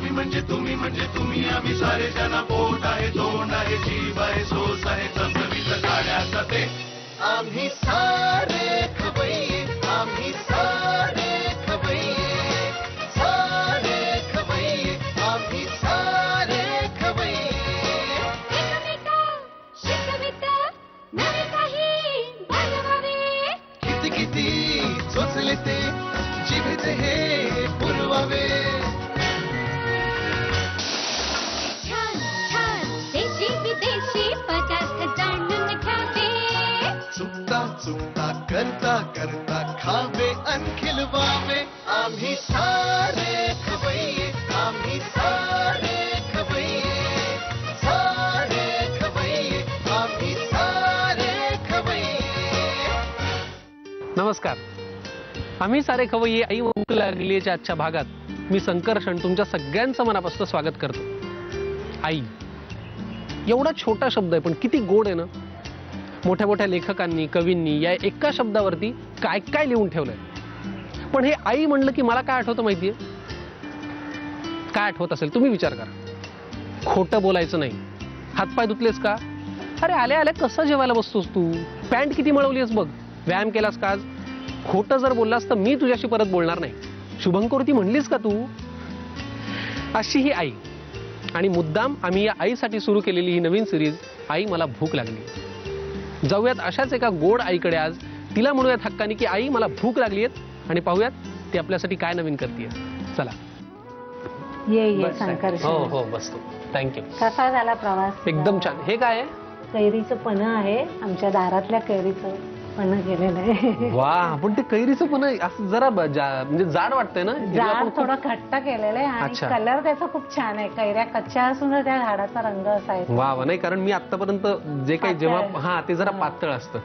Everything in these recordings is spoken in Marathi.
म्हणजे तुम्ही आम्ही सारे जना पोट आहे तोंड आहे जीव आहे सोस आहे चमचमीत गाण्याचा ते आम्ही सारे खवय्ये आम्ही सारे खवय्ये सारे खवय्ये आम्ही सारे खवय्ये शिकविता नवे काही बनवावे किती किती चोचले ते जीवित हे पुरवावे छान छान देशी विदेशी पदार्थ जाणून घ्यावे चुकता चुकता करता करता खावे अन खिलवावे आम्ही सारे खवय्ये आम्ही सारे खवय्ये सारे खवय्ये आम्ही सारे खवय्ये. नमस्कार. आम्ही सारे खवय्ये आई भूक लागलीच्या आजच्या भागात मी संकर्षण तुमच्या सगळ्यांचं मनापासून स्वागत करतो. आई एवढा छोटा शब्द आहे पण किती गोड आहे ना. मोठ्या मोठ्या लेखकांनी कवींनी या एका शब्दावरती काय काय लिहून ठेवलंय. पण हे आई म्हणलं की मला काय आठवतं माहितीये? काय आठवत असेल तुम्ही विचार करा. खोटं बोलायचं नाही. हातपाय धुतलेस का? अरे आल्या आल्या कसं जेवायला बसतोस तू? पॅन्ट किती मळवलीस बघ. व्यायाम केलास का आज? खोटं जर बोललास तर मी तुझ्याशी परत बोलणार नाही. शुभंकरोती म्हणलीस का तू? अशी ही आई. आणि मुद्दाम आम्ही या आईसाठी सुरू केलेली ही नवीन सिरीज आई मला भूक लागली. जाऊयात अशाच एका गोड आईकडे आज. तिला म्हणूयात हक्कानी की आई मला भूक लागली आहे आणि पाहूयात ती आपल्यासाठी काय नवीन करते. चला ये संकर्षण. हो हो बसतो. थँक्यू. कसा झाला प्रवास? एकदम छान. हे काय आहे? कैरीचं पन्ह आहे. आमच्या दारातल्या कैरीचं पन्ह केलेलं आहे. वा पण ते कैरीचं पण असं जरा म्हणजे जाड वाटतंय ना. झाड थोडं घट्ट केलेलं आहे आणि कलर त्याचा खूप छान आहे. कैऱ्या कच्च्या असून त्या झाडाचा रंग असा आहे. वा वा. नाही कारण मी आतापर्यंत जे काही जेव्हा ते जरा पातळ असतं.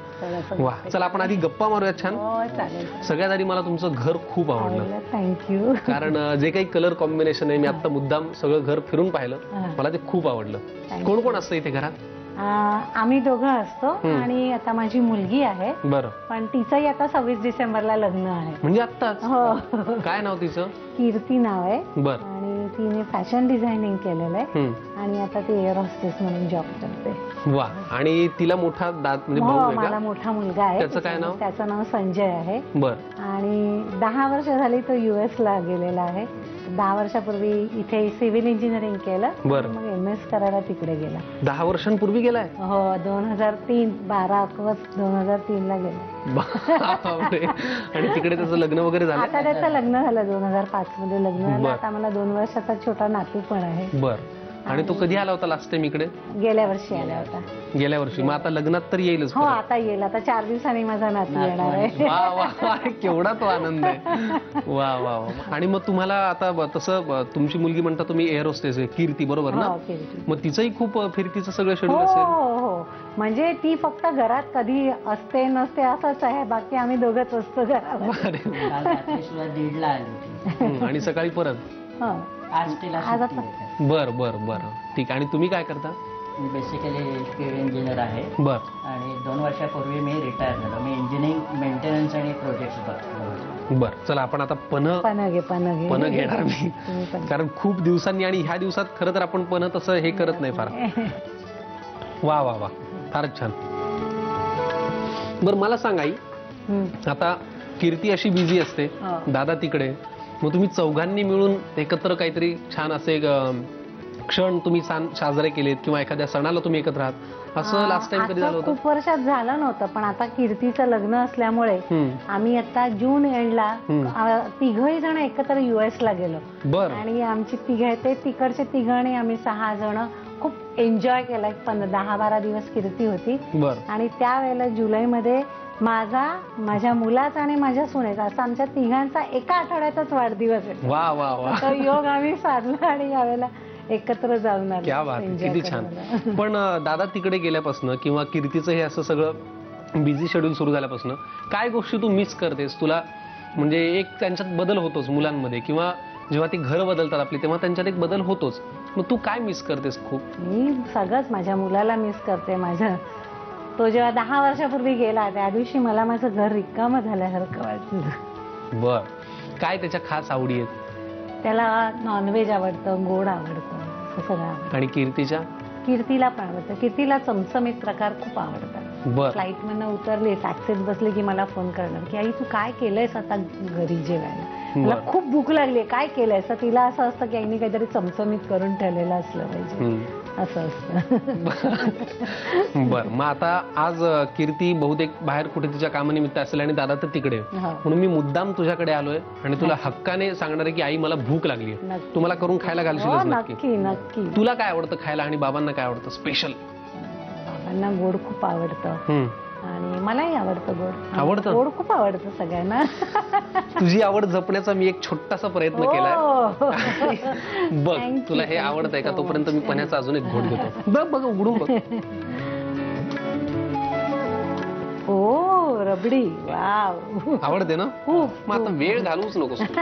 वा चला आपण आधी गप्पा मारूया. छान. चालेल. सगळ्यात आधी मला तुमचं घर खूप आवडलं. थँक्यू. कारण जे काही कलर कॉम्बिनेशन आहे मी आता मुद्दाम सगळं घर फिरून पाहिलं. मला ते खूप आवडलं. कोण कोण असतं इथे घरात? आम्ही दोघं असतो आणि आता माझी मुलगी आहे. बरं. पण तिचंही आता 26 डिसेंबरला लग्न आहे. म्हणजे आत्ताच? हो. काय नाव तिचं? कीर्ती नाव आहे. बर. आणि तिने फॅशन डिझायनिंग केलेलं आहे आणि आता ती एअर होस्टेस म्हणून जॉब करते. वा. आणि तिला मोठा म्हणजे मला मोठा मुलगा आहे. त्याचं काय नाव? त्याचं नाव संजय आहे. बर. आणि 10 वर्ष झाली तो US ला गेलेला आहे. 10 वर्षापूर्वी इथे सिव्हिल इंजिनिअरिंग केलं. बरं. मग MS करायला तिकडे गेला. 10 वर्षांपूर्वी गेलाय? हो 2003 12 ऑगस्ट 2003 ला गेला. आणि तिकडे त्याचं लग्न वगैरे झालं? आता त्याचं लग्न झालं 2005 मध्ये लग्न झालं. आता मला 2 वर्षाचा छोटा नातू पण आहे. बर. आणि तो कधी आला होता लास्ट टाइम इकडे? गेल्या वर्षी आला होता. गेल्या वर्षी. मग आता लग्नात तर येईलच? हो आता येईल. आता 4 दिवसांनी माझा नातू येणार आहे. वा वा वा. केवढा तो आनंद आहे. वा वा वा. आणि मग तुम्हाला आता तसं तुमची मुलगी म्हणता तुम्ही एअर होस्टेस आहे कीर्ती बरोबर ना? मग तिचंही खूप फिरतीचं सगळं शेड्यूल असेल? हो. म्हणजे ती फक्त घरात कधी असते नसते असंच आहे. बाकी आम्ही दोघंच असतो घरात. आणि सकाळी परत? बर बर बर. ठीक. आणि तुम्ही काय करता? मी बेसिकली सिव्हिल इंजिनियर आहे. बर. आणि 2 वर्षापूर्वी मी रिटायर झालो. मी इंजिनिअरिंग मेंटेनन्स आणि प्रोजेक्ट्स बघतो. बर. चला आपण आता पन्ह घेणार मी. कारण खूप दिवसांनी आणि ह्या दिवसात खरं तर आपण पन्ह तसं हे करत नाही फार. वा वा वा. फारच छान. बर मला सांग आई. आता कीर्ती अशी बिझी असते. दादा तिकडे. मग तुम्ही चौघांनी मिळून एकत्र काहीतरी छान असे क्षण तुम्ही साजरे केलेत किंवा एखाद्या सणाला तुम्ही एकत्र आहात असं लास्ट टाइम कधी झालं होतं? खूप वर्षात झालं नव्हतं. पण आता कीर्तीचं लग्न असल्यामुळे आम्ही आता जून एंडला तिघही जण एकत्र US ला गेलो. बर. आणि आमची तिघे ते तिकडचे तिघ आणि आम्ही 6 जण खूप एन्जॉय केला. 10-12 दिवस कीर्ती होती. बर. आणि त्यावेळेला जुलैमध्ये माझ्या मुलाचा आणि माझ्या सुनेचा असा आमच्या तिघांचा एका आठवड्यातच वाढदिवस आहे. वा वा वा. तो योग आम्ही साधला आणि यावेळेला एकत्र जाऊन आलो. क्या बात. किती छान. पण दादा तिकडे गेल्यापासून किंवा कीर्तीचं हे असं सगळं बिझी शेड्यूल सुरू झाल्यापासून काय गोष्टी तू मिस करतेस? तुला म्हणजे एक त्यांच्यात बदल होतोच मुलांमध्ये किंवा जेव्हा ती घर बदलतात आपली तेव्हा त्यांच्यात एक बदल होतोच. मग तू काय मिस करतेस? खूप. मी सगळंच माझ्या मुलाला मिस करते. तो जेव्हा 10 वर्षापूर्वी गेला त्या दिवशी मला माझं घर रिकामं झाल्यासारखं वाटलं. बर. काय त्याच्या खास आवडी आहेत? त्याला नॉनव्हेज आवडतं, गोड आवडतं, असं सगळं आवडतं. आणि कीर्तीच्या? कीर्तीला पण आवडतं. कीर्तीला चमचमीत प्रकार खूप आवडतात. बर. फ्लाईट मधनं उतरले, टॅक्सीत बसले की मला फोन करणार की आई तू काय केलंयस आता घरी जेवायला, मला खूप भूक लागली, काय केलंयस. तर तिला असं असतं की आईने काहीतरी चमचमीत करून ठेवलेलं असलं पाहिजे, असं असतं. बर. मग आता आज कीर्ती बहुतेक बाहेर कुठे तिच्या कामानिमित्त असेल आणि दादा तर तिकडे, म्हणून मी मुद्दाम तुझ्याकडे आलोय आणि तुला हक्काने सांगणार आहे की आई मला भूक लागली, तू मला करून खायला घालशील? नक्की नक्की. तुला काय आवडतं खायला आणि बाबांना काय आवडतं स्पेशल? बाबांना गोड खूप आवडतं आणि मलाही आवडतं गोड. आवडतं? गोड खूप आवडतं सगळ्यांना. तुझी आवड जपण्याचा मी एक छोटासा प्रयत्न केलाय. बघ तुला हे आवडतंय का? तोपर्यंत मी पण्याचा अजून एक घोट घेतो. बघ बघ उघडून बघ. ओ रबडी, वाव. आवडते ना? मग आता वेळ घालवूच नकोस तू.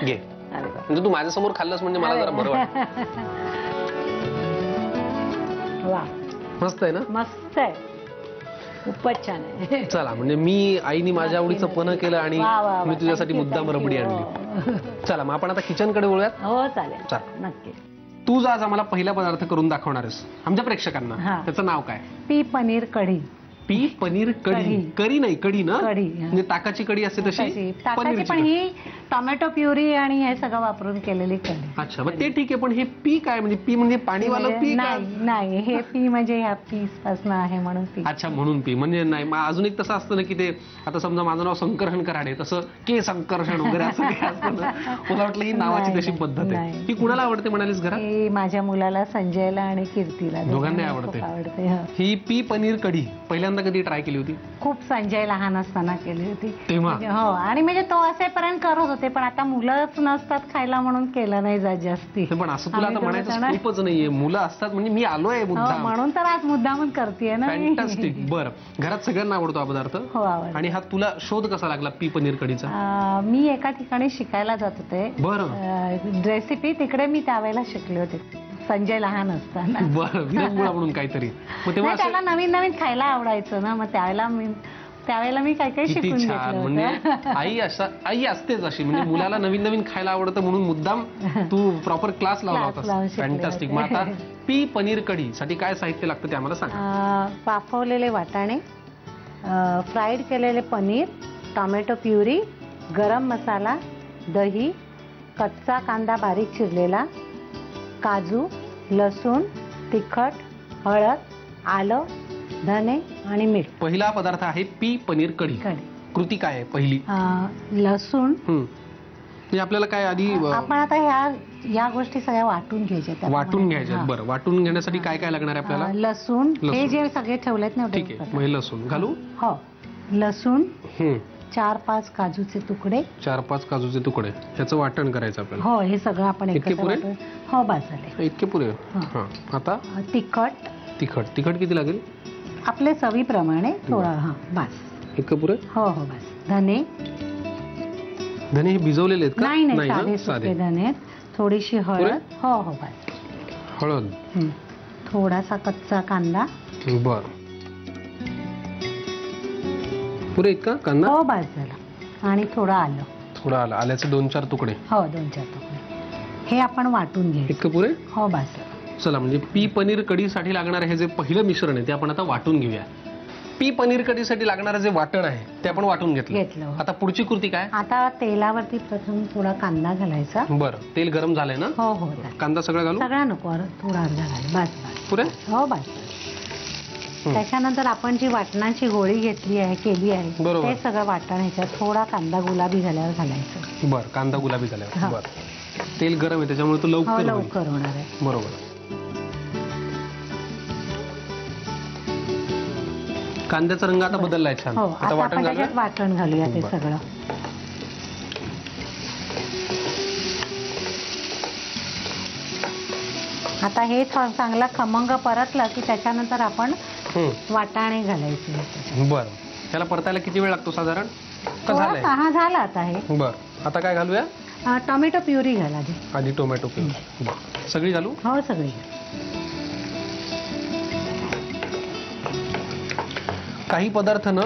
घे. म्हणजे तू माझ्यासमोर खाल्लंस म्हणजे मला जरा बरं वाटतं. वा मस्त आहे ना? मस्त आहे, खूपच छान आहे. चला म्हणजे मी आईनी माझ्या आवडीचं पण केलं आणि मी तुझ्यासाठी मुद्दाम रबडी आणली. चला मग आपण आता किचन कडे वळूयात. हो चालेल, चल. नक्की. तू आज आम्हाला पहिला पदार्थ करून दाखवणार आहेस आमच्या प्रेक्षकांना, त्याचं नाव काय? पी पनीर कढी. पी पनीर कढी. करी नाही, कढी ना? कढी म्हणजे ताकाची कढी असते तशी ताकाची, पण ही टोमॅटो प्युरी आणि हे सगळं वापरून केलेली कढी. अच्छा, मग ते ठीक आहे, पण हे पी काय म्हणजे? पी म्हणजे पाणीवालं पी? नाही, हे पी म्हणजे ह्या पीस पासून आहे म्हणून पी. अच्छा, म्हणून पी. म्हणजे नाही, अजून एक तसं असतं ना की ते आता समजा माझं नाव संकर्षण कराडे, तसं के संकर्षण वगैरे असं काय असतं ना. मला वाटलं ही नावाची तशी पद्धत आहे. ही कुणाला आवडते म्हणालीस घरात? माझ्या मुलाला, संजयला आणि कीर्तीला, दोघांना आवडते. ही पी पनीर कढी पहिल्यांदा कधी ट्राय केली होती? खूप संजय लहान असताना केली होती तेव्हा. हो, आणि म्हणजे तो असेपर्यंत करत होते, पण आता मुलंच नसतात खायला म्हणून केलं नाही जात जास्ती. पण असं तुला आता म्हणायचं खूपच नाहीये, मुलं असतात म्हणजे मी आलोय मुद्दाम, म्हणून तर आज मुद्दामच करतेय ना. फॅन्टास्टिक. बरं, घरात सगळ्यांना आवडतो हा पदार्थ? हो आवडतो. आणि हा तुला शोध कसा लागला पी पनीर कढीचा? मी एका ठिकाणी शिकायला जात होते. बरं. रेसिपी तिकडे मी त्यावेळेला शिकले होते, संजय लहान असताना. बरं, विरंगुळा म्हणून काहीतरी. मग तेव्हा त्याला नवीन नवीन खायला आवडायचं ना, मग त्यावेळेला मी काही काही शिकून घेतलं. म्हणजे आई असतेच अशी, म्हणजे मुलाला नवीन नवीन खायला आवडतं म्हणून मुद्दाम तू प्रॉपर क्लास लावला होता. फॅन्टास्टिक. मग आता पी पनीर कढी साठी काय साहित्य लागतं ते आम्हाला सांग. वाफवलेले वाटाणे, फ्राईड केलेले पनीर, टोमॅटो प्युरी, गरम मसाला, दही, कच्चा कांदा बारीक चिरलेला, काजू, लसूण, तिखट, हळद, आलं, धने आणि मीठ. पहिला पदार्थ आहे पी पनीर कढी. कृती काय आहे पहिली? लसूण. म्हणजे आपल्याला काय आधी आपण आता ह्या गोष्टी सगळ्या वाटून घ्यायच्या. वाटून घ्यायच्या. बरं, वाटून घेण्यासाठी काय काय लागणार आहे आपल्याला? लसूण, हे जे सगळे ठेवलेत ना. ठीक आहे, मग लसूण घालू. हो, लसूण, 4-5 काजूचे तुकडे. 4-5 काजूचे तुकडे, ह्याचं वाटण करायचं आपल्याला. हो, हे सगळं आपण इतके पुरे? हो, बस झाले. इतके पुरे. आता तिखट किती लागेल? आपल्या चवीप्रमाणे थोडं. बस इतकं पुरे. हो हो, बस. धने हे भिजवलेले आहेत का? नाही, साधे धने. थोडीशी हळद. हो हो, बस. हळद, थोडासा कच्चा कांदा. बर, पुरे इतका कांदा? हो, बस झाला. आणि थोडं आलं. आल्याचे 2-4 तुकडे. हो, 2-4 तुकडे. हे आपण वाटून घ्यायचं. इतकं पुरे? हो, बस. चला, म्हणजे पी पनीर कढीसाठी लागणारे हे जे पहिलं मिश्रण आहे ते आपण आता वाटून घेऊया. पी पनीर कढीसाठी लागणारं जे वाटण आहे ते आपण वाटून घेतलं. आता पुढची कृती काय? आता तेलावरती प्रथम थोडा कांदा घालायचा. बरं, तेल गरम झालंय ना? हो हो. कांदा सगळा घालू? सगळा नको, थोडा अर्धा घाल. बस बस. पुरे? हो, बस. त्याच्यानंतर आपण जी वाटणाची गोळी केली आहे ते सगळं वाटण ह्याच्यात थोडा कांदा गुलाबी झाल्यावर घालायचं. बरं, कांदा गुलाबी झाल्यावर. बरं, तेल गरम आहे त्याच्यामुळे तो लवकर होणार आहे. बरोबर. कांद्याचा रंग आता बदललाय छान. आता वाटण घालूया ते सगळं. आता हे चांगला खमंग परतलं की त्याच्यानंतर आपण वाटाणे घालायचे. बरं, त्याला परतायला किती वेळ लागतो साधारण? झाला आता हे. बरं, आता काय घालूया? टोमॅटो प्युरी घाला आधी. टोमॅटो प्युरी सगळी घालू? हो, सगळी. काही पदार्थ ना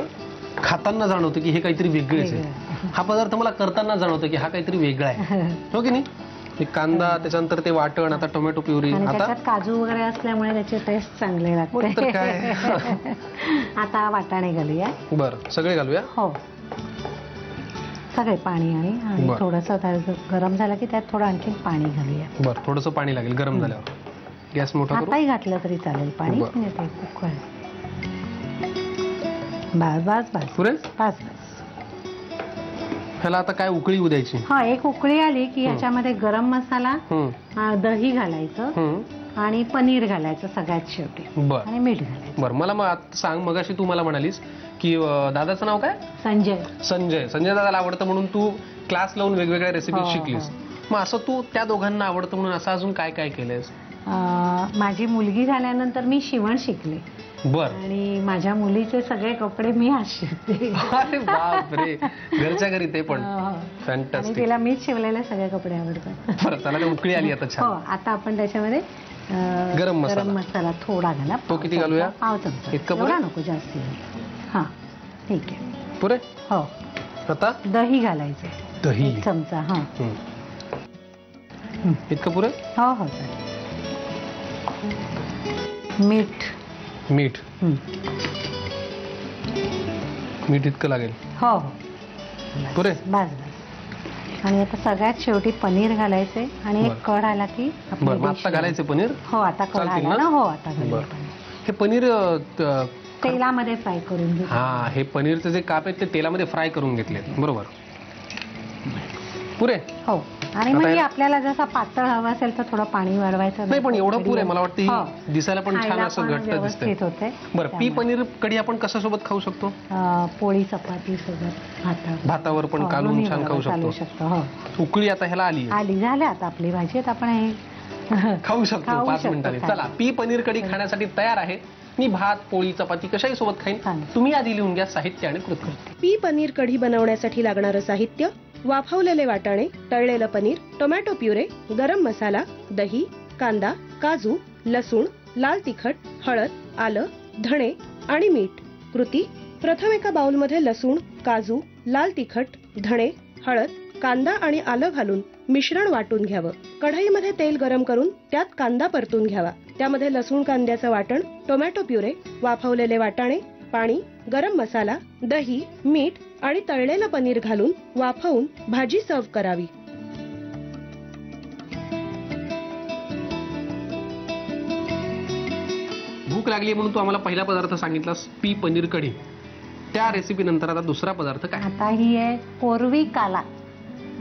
खाताना जाणवतं की हे काहीतरी वेगळेच आहे. हा पदार्थ मला करताना जाणवतं की हा काहीतरी वेगळा आहे, हो की नाही? एक कांदा, त्याच्यानंतर ते वाटण, आता टोमॅटो प्युरी, आणि आता त्याच्यात काजू वगैरे असल्यामुळे त्याचे टेस्ट चांगले लागते. तर काय. आता वाटाणे घालूया. बरं, सगळे घालूया. हो, सगळे पाणी आणि बरं. थोडंसं गरम झालं की त्यात थोडं आणखी पाणी घालूया. बरं, थोडंसं पाणी लागेल गरम झाल्यावर. गॅस मोठा करू. आताही घातलं तरी चालेल पाणी. बरं. म्हणजे ते उकळ. बस बस बस पुरे बस बस. ह्याला आता काय उकळी येऊ द्यायची? हा, एक उकळी आली की ह्याच्यामध्ये गरम मसाला, दही घालायचं आणि पनीर घालायचं सगळ्यात शेवटी, बर आणि मीठ घालायचं. बर. मला मग सांग, मगाशी तू मला म्हणालीस की दादाचं नाव काय? संजय. संजय दादाला आवडतं म्हणून तू क्लास लावून वेगवेगळ्या रेसिपी हो, शिकलीस. मग असं तू त्या दोघांना आवडतं म्हणून असं अजून काय काय केलंयस? माझी मुलगी झाल्यानंतर मी शिवण शिकले बर. आणि माझ्या मुलीचे सगळे कपडे मी आज शिवते. अरे बापरे, घरच्या घरी ते पण आणि फॅन्टास्टिक. तिला मीच शिवलेले सगळे कपडे आवडतात. बरं, त्याला उकळी आली आता हो, छान. आता आपण त्याच्यामध्ये गरम मसाला थोडा घाला. तो किती घालूया? पाव चमचा. इतका एवढा पुरे? नको, जास्ती. हा, ठीक आहे. पुरे. हो, आता दही घालायचं दही 1 चमचा. हा, इतकं पुरे? हो हो, चालेल. मीठ. मीठ इतकं लागेल? हो हो, पुरे? बस बस. आणि आता सगळ्यात शेवटी पनीर घालायचे आणि एक बरं. कढ आला की आपली बरं, मग dish आता घालायचं पनीर? हो, आता कढ चालतील आला ना? ना. हो, आता घालूया बरं. पनीर. हे पनीर तेलामध्ये फ्राय करून घेऊ. हा, हे पनीरचे जे काप आहेत ते तेलामध्ये फ्राय करून घेतले, बरोबर. पुरे? हो, आणि आता मग हे- आपल्याला जसं पातळ हवं असेल तर थोडं पाणी वाढवायचं. नाही, पण एवढं पुरे. मला वाटतं हो. ही दिसायला पण छान खायला असं पण घट्ट दिसतंय. व्यवस्थित होते. बरं, पी पनीर कढी आपण कशासोबत खाऊ शकतो? पोळी चपाती सोबत, भातावर पण हो, कालवून दोन्ही छान खाऊ बरोबर चालू शकतो. शकतो. हो, उकळी आता ह्याला आली आली झाली आता आपली भाजी. आता आपण हे खाऊ शकतो खाऊ 5 शकतो, मिनिटांनी. खाऊ. चला, पी पनीर कढी खाण्यासाठी तयार आहे. मी भात, पोळी, चपाती कशाही सोबत खाईन. चालेल. तुम्ही आधी लिहून घ्या साहित्य आणि कृती. पी पनीर कढी बनवण्यासाठी लागणारं साहित्य: वाफवलेले वाटाणे, तळलेलं पनीर, टोमॅटो प्युरे, गरम मसाला, दही, कांदा, काजू, लसूण, लाल तिखट, हळद, आलं, धणे आणि मीठ. कृती: प्रथम एका बाउलमध्ये लसूण, काजू, लाल तिखट, धणे, हळद, कांदा आणि आलं घालून मिश्रण वाटून घ्यावं. कढईमध्ये तेल गरम करून त्यात कांदा परतून घ्यावा. त्यामध्ये लसूण कांद्याचं वाटण, टोमॅटो प्युरे, वाफवलेले वाटाणे, पाणी, गरम मसाला, दही, मीठ आणि तळलेलं पनीर घालून वाफवून भाजी सर्व्ह करावी. भूक लागली म्हणून तू आम्हाला पहिला पदार्थ सांगितलास, पी पनीर कढी. त्या रेसिपी नंतर आता दुसरा पदार्थ काय? आता ही आहे कोरवी काला.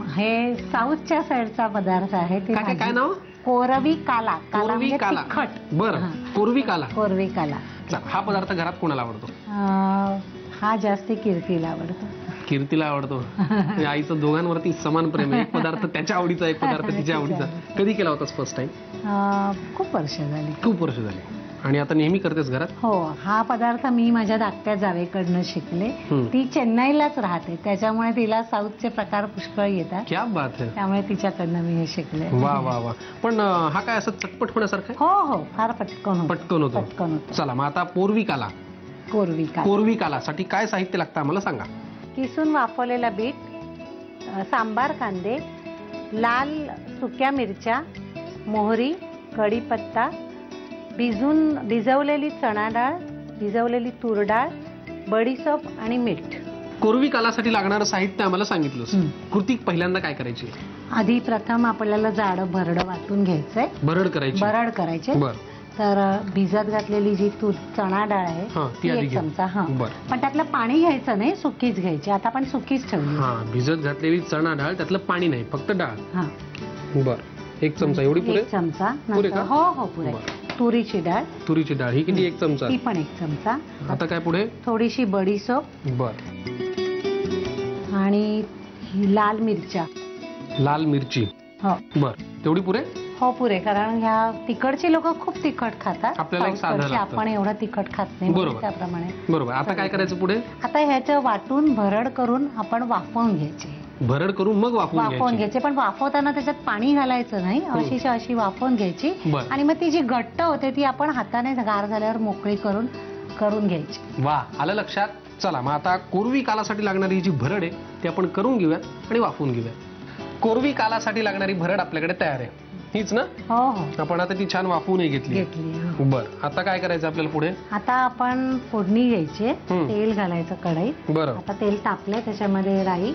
हे साऊथच्या साईडचा पदार्थ आहे. ती काय काय काय भाजी. नाव? कोरवी काला. काला कोरवी म्हणजे काला. तिखट. बरं, हा. कोरवी काला. कोरवी काला. चला, हा पदार्थ घरात कोणाला आवडतो? हा जास्ती कीर्तीला आवडतो. कीर्तीला आवडतो. म्हणजे आईचं दोघांवरती समान प्रेम आहे. एक पदार्थ त्याच्या आवडीचा, एक पदार्थ तिच्या आवडीचा. कधी केला होतास फर्स्ट टाइम? खूप वर्ष झाली. खूप वर्ष झाली. आणि आता नेहमी करतेस घरात? हो, हा पदार्थ मी माझ्या धाकट्या जावेकडनं शिकले. हम्म. ती चेन्नईलाच राहते, त्याच्यामुळे तिला साऊथचे प्रकार पुष्कळ येतात. क्या बात है. त्यामुळे तिच्याकडनं मी हे शिकले. वा वा वा. पण हा काय असं चटपट होण्यासारखं आहे? हो हो, फार पटकन होतं. पटकन होतो. पटकन होतं. चला, मग आता कोरवी काला. कोरवी काला. कोरवी कालासाठी काय साहित्य लागतं आम्हाला सांगा. किसून वाफवलेला बीट, सांबार कांदे, लाल सुक्या मिरच्या, मोहरी, कढीपत्ता, भिजवलेली चणा डाळ, भिजवलेली तूर डाळ, बडीशोप आणि मीठ. कोरवी कालासाठी लागणारं साहित्य आम्हाला सांगितलंस. हम्म. कृती पहिल्यांदा काय करायची? आधी प्रथम आपल्याला जाडं भरडं वाटून घ्यायचंय. भरड करायची. भरड करायचे. बर. तर भिजत घातलेली जी चणा डाळ आहे हा, ती आधी 1 घे. चमचा. हा, बर. पण त्यातलं पाणी घ्यायचं नाही, सुकीच घ्यायची. आता आपण सुकीच ठेवली. हा, भिजत घातलेली चणा डाळ, त्यातलं पाणी नाही, फक्त डाळ. हा, बर. 1 चमचा एवढी पुरे? 1 चमचा. पुरे नंतर का? हो हो, पुरे. बर. तुरीची डाळ, तुरीची डाळ ही किती? 1 चमचा. ती पण 1 चमचा. आता काय पुढे? थोडीशी बडीशोप बर. आणि ही लाल मिरच्या. लाल मिरची. हो बर. तेवढी पुरे? हो, पुरे. कारण ह्या तिकडची लोक खूप तिखट खातात. आपल्याला एक साधं साऊथकडची लागतं. आपण एवढं तिखट खात नाही. बरोबर. त्याप्रमाणे बरोबर. आता काय करायचं पुढे? आता ह्याचं वाटून भरड करून आपण वाफवून घ्यायचे. भरड करून मग वाफवून वाफवून घ्यायची. घ्यायचे, पण वाफवताना त्याच्यात पाणी घालायचं नाही. अशीच्या अशी वाफवून घ्यायची. बरं. आणि मग ती जी घट्ट होते ती आपण हाताने गार झाल्यावर मोकळी करून घ्यायची. वा, आलं लक्षात. चला, मग आता कोरवी कालासाठी लागणारी ही जी भरड आहे ते आपण करून घेऊया आणि वाफवून घेऊया. कोरवी कालासाठी लागणारी भरड आपल्याकडे तयार आहे, हीच ना? हो हो आपण आता ती छान वाफवूनही घेतली. घेतली. बरं, आता काय करायचं आपल्याला पुढे? आता आपण फोडणी घ्यायची, तेल घालायचं कढईत. बरं आता तेल तापलंय, त्याच्यामध्ये राई.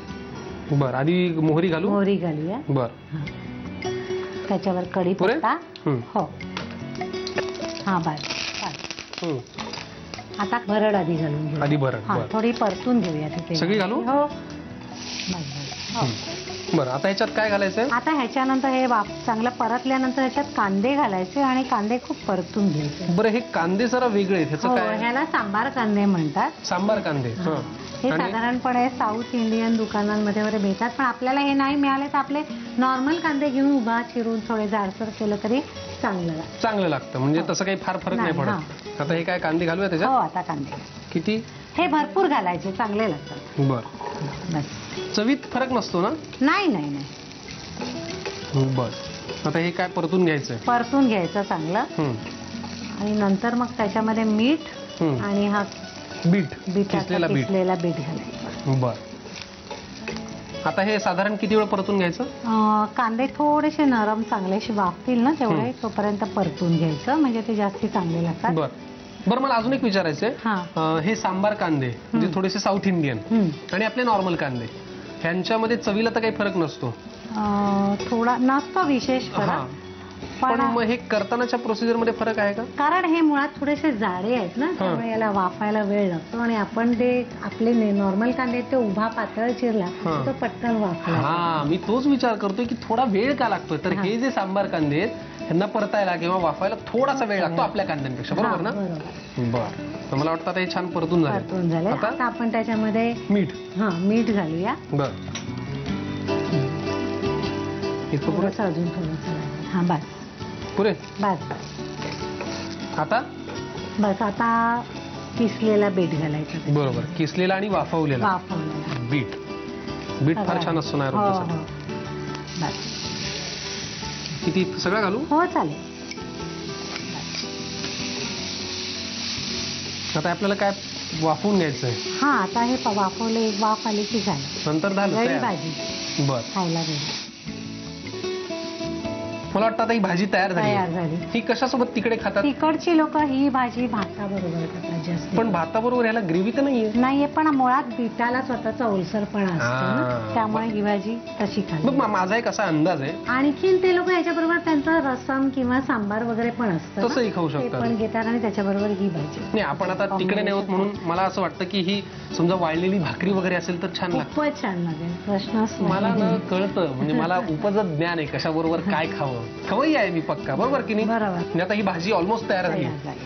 बरं, आधी मोहरी घालू? मोहरी घालूया. बरं, त्याच्यावर कढीपत्ता. हो हा बस. आता भरड आधी घालून घेऊ. आधी भरड. हा, थोडी परतून घेऊया तिथे. सगळी घालू? हो. बरं, आता ह्याच्यात काय घालायचंय? आता ह्याच्यानंतर हे चांगलं परतल्यानंतर ह्याच्यात कांदे घालायचे आणि कांदे खूप परतून घ्यायचे. बरं, हे कांदे जरा वेगळे आहेत, ह्याचं काय? ह्याला सांबार कांदे म्हणतात. सांबार कांदे. हे साधारणपणे साऊथ इंडियन दुकानांमध्ये वगैरे भेटतात, पण आपल्याला हे नाही मिळाले तर आपले नॉर्मल कांदे घेऊन उभा चिरून थोडे जाडसर केलं तरी चांगलं लागतं. म्हणजे तसं काही फार फरक नाही पडत. आता हे काय कांदे घालूया त्याच्यात? हो, आता कांदे किती? हे भरपूर घालायचे, चांगले लागतात. बरं, बस. चवीत फरक नसतो ना? नाही नाही नाही. बरं, आता हे काय परतून घ्यायचंय? परतून घ्यायचं चांगलं. आणि नंतर मग त्याच्यामध्ये मीठ आणि हा किसलेला बीट घालायचा. बरं, आता हे साधारण किती वेळ परतून घ्यायचं? कांदे थोडेसे नरम चांगलेसे वाफतील ना तेवढे, तोपर्यंत परतून घ्यायचं, म्हणजे ते जास्ती चांगले लागतात. बरं, मला अजून एक विचारायचंय. हे सांबार कांदे म्हणजे थोडेसे साऊथ इंडियन आणि आपले नॉर्मल कांदे, ह्यांच्यामध्ये चवीला तर काही फरक नसतो? थोडा नसतो विशेष फरक, पण मग हे करतानाच्या प्रोसिजर मध्ये फरक आहे का? कारण हे मुळात थोडेसे जाडे आहेत ना, त्यामुळे याला वाफायला वेळ लागतो. आणि आपण ते आपले नॉर्मल कांदे ते उभा पातळ चिरला तो पटकन वाफला. हा, मी तोच विचार करतोय की थोडा वेळ का लागतोय. तर हे जे सांबार कांदे आहेत ह्यांना परतायला किंवा वाफायला थोडासा वेळ लागतो आपल्या कांद्यांपेक्षा, बरोबर ना? बरं, तर मला वाटतं आता हे छान परतून झाले. आता आपण त्याच्यामध्ये मीठ घालूया. बरं, अजून थोडंसं. हा बस, पुरे. बस आता किसलेला बीट घालायचं. बरोबर, किसलेला आणि वाफवलेला बीट फार छान असतो ना आरोग्यासाठी. किती सगळं घालू? हो चालेल. आता आपल्याला काय वाफवून घ्यायचंय? हा, आता हे वाफवले, वाफ आली की झालं, नंतर झाली भाजी. बरं, खायला गेली. मला वाटतं आता ही भाजी तयार झाली. ही कशासोबत तिकडे खातात? तिकडची लोक ही भाजी भाताबरोबर खातात जास्त. पण भाताबरोबर याला ग्रेव्ही तर नाहीये, पण मुळात बीटाला स्वतःचा ओलसरपणा असतो, त्यामुळे ही भाजी तशी खातात. माझा एक असा अंदाज आहे, आणखीन ते लोक याच्याबरोबर त्यांचा रसम किंवा सांबार वगैरे पण असतं, तसंही खाऊ शकतात, पण घेतात आणि त्याच्याबरोबर ही भाजी. नाही, आपण आता तिकडे नाही होत म्हणून मला असं वाटतं की ही समजा वाळलेली भाकरी वगैरे असेल तर छान लागतं. खूपच छान लागेल, प्रश्नच मला ना कळतं, म्हणजे मला उपजत ज्ञान आहे कशाबरोबर काय खावं. खवय्या आहे मी पक्का, बरोबर की नाही? बरोबर. आता ही भाजी ऑलमोस्ट तयार झाली.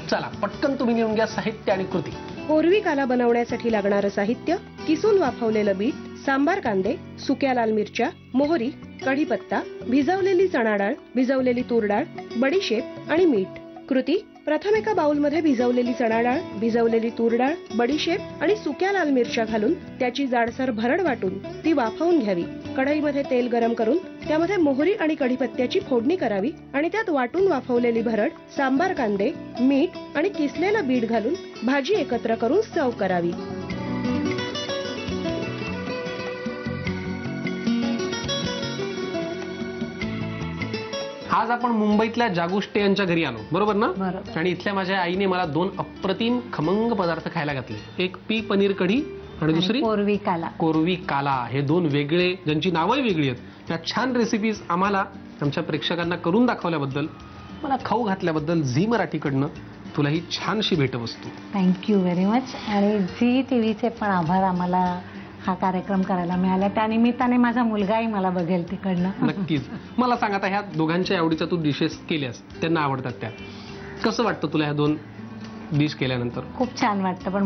चला पटकन तुम्ही घेऊन घ्या साहित्य आणि कृती. कोरवी काला बनवण्यासाठी लागणारं साहित्य: किसून वाफवलेलं बीट, सांबार कांदे, सुक्या लाल मिरच्या, मोहरी, कढीपत्ता, भिजवलेली चणा डाळ, भिजवलेली तूर डाळ, बडीशेप आणि मीठ. कृती: प्रथम एका बाउलमध्ये भिजवलेली चणा डाळ, भिजवलेली तूर डाळ, बडीशेप आणि सुक्या लाल मिरच्या घालून त्याची जाडसर भरड वाटून ती वाफवून घ्यावी. कढईमध्ये तेल गरम करून त्यामध्ये मोहरी आणि कढीपत्त्याची फोडणी करावी आणि त्यात वाटून वाफवलेली भरड, सांबार कांदे, मीठ आणि किसलेलं बीट घालून भाजी एकत्र करून सर्व्ह करावी. आज आपण मुंबईतल्या जागुष्टे यांच्या घरी आलो, बरोबर ना? बरोबर. आणि इथल्या माझ्या आईने मला 2 अप्रतिम खमंग पदार्थ खायला घातले. एक पी पनीर कढी आणि दुसरी कोरवी काला. हे 2 वेगळे, ज्यांची नावं वेगळी आहेत, त्या छान रेसिपीज आम्हाला, आमच्या प्रेक्षकांना करून दाखवल्याबद्दल, मला खाऊ घातल्याबद्दल झी मराठीकडनं तुला ही छानशी भेटवस्तू. Thank you very much. आणि झी टीव्हीचे पण आभार, आम्हाला हा कार्यक्रम करायला मिळाला. त्यानिमित्ताने माझा मुलगाही मला बघेल तिकडनं. नक्कीच. मला सांग, आता ह्या दोघांच्या आवडीच्या तू डिशेस केल्यास, त्यांना आवडतात त्या, कसं वाटतं तुला ह्या 2 डिश केल्यानंतर? खूप छान वाटतं, पण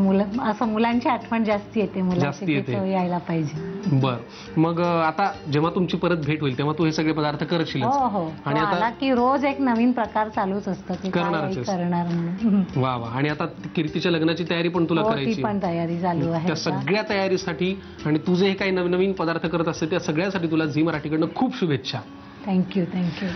मुलांची आठवण जास्ती येते, मुलांची यायला पाहिजे. बर, मग आता जेव्हा तुमची परत भेट होईल तेव्हा तू हे सगळे पदार्थ करशील? हो. आणि आता की रोज एक नवीन प्रकार चालूच असतं, करणार म्हणून. वा वा. आणि आता कीर्तीच्या लग्नाची तयारी पण तुला करायची? ती पण तयारी चालू आहे. त्या सगळ्या तयारीसाठी आणि तुझे हे काही नवीन नवीन पदार्थ करत असते त्या सगळ्यासाठी तुला झी मराठीकडनं खूप शुभेच्छा. थँक्यू.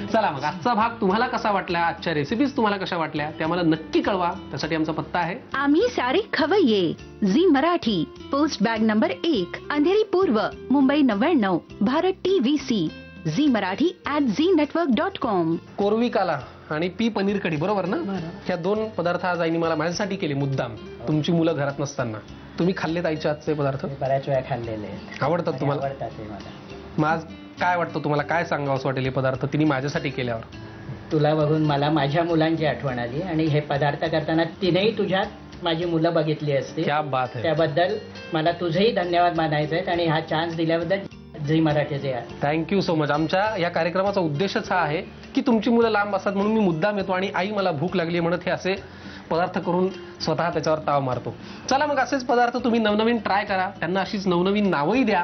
चला मग आजचा भाग तुम्हाला कसा वाटला, आजच्या रेसिपीज तुम्हाला कशा वाटल्या ते आम्हाला नक्की कळवा. त्यासाठी आमचा पत्ता आहे आम्ही सारे खवय्ये, Zee Marathi, post bag number 1, Andheri पूर्व, मुंबई 99, भारत TVC, झी मराठी @znetwork.com. कोरवी काला आणि पी पनीर कढी, बरोबर ना? बरोबर. ह्या 2 पदार्थ आज आईने मला माझ्यासाठी केले मुद्दाम, तुमची मुलं घरात नसताना. तुम्ही खाल्लेत आईच्या आजचे पदार्थ? बऱ्याच वेळा खाल्लेले आहेत. आवडतात तुम्हाला? आवडतात ते मला. मग आज काय वाटतं तुम्हाला, काय सांगावं असं वाटेल हे पदार्थ तिने माझ्यासाठी केल्यावर? तुला बघून मला माझ्या मुलांची आठवण आली आणि हे पदार्थ करताना तिनेही तुझ्यात माझी मुलं बघितली असती. क्या बात आहे. त्याबद्दल मला तुझेही धन्यवाद मानायचे आहेत आणि हा चान्स दिल्याबद्दल झी मराठीचे थँक्यू सो मच. आमच्या या कार्यक्रमाचा उद्देशच हा आहे की तुमची मुलं लांब असतात म्हणून मी मुद्दाम येतो आणि आई मला भूक लागली म्हणत हे असे पदार्थ करून स्वतः त्याच्यावर ताव मारतो. चला मग असेच पदार्थ तुम्ही नवनवीन ट्राय करा, त्यांना अशीच नवनवीन नावही द्या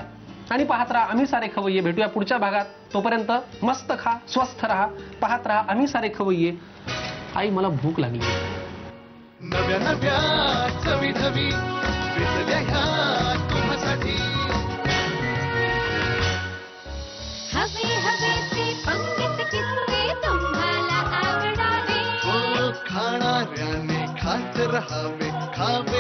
आणि पाहत राहा आम्ही सारे खवय्ये. भेटूया पुढच्या भागात. तोपर्यंत मस्त खा, स्वस्थ राहा, पाहत राहा आम्ही सारे खवय्ये. आई मला भूक लागली. नव्या नव्या चवी धवी विसरल्या ह्या तुम्हासाठी. हवे ते पंगत किस्से तुम्हाला आवडावे. खाणाऱ्याने खात रहावे, खावे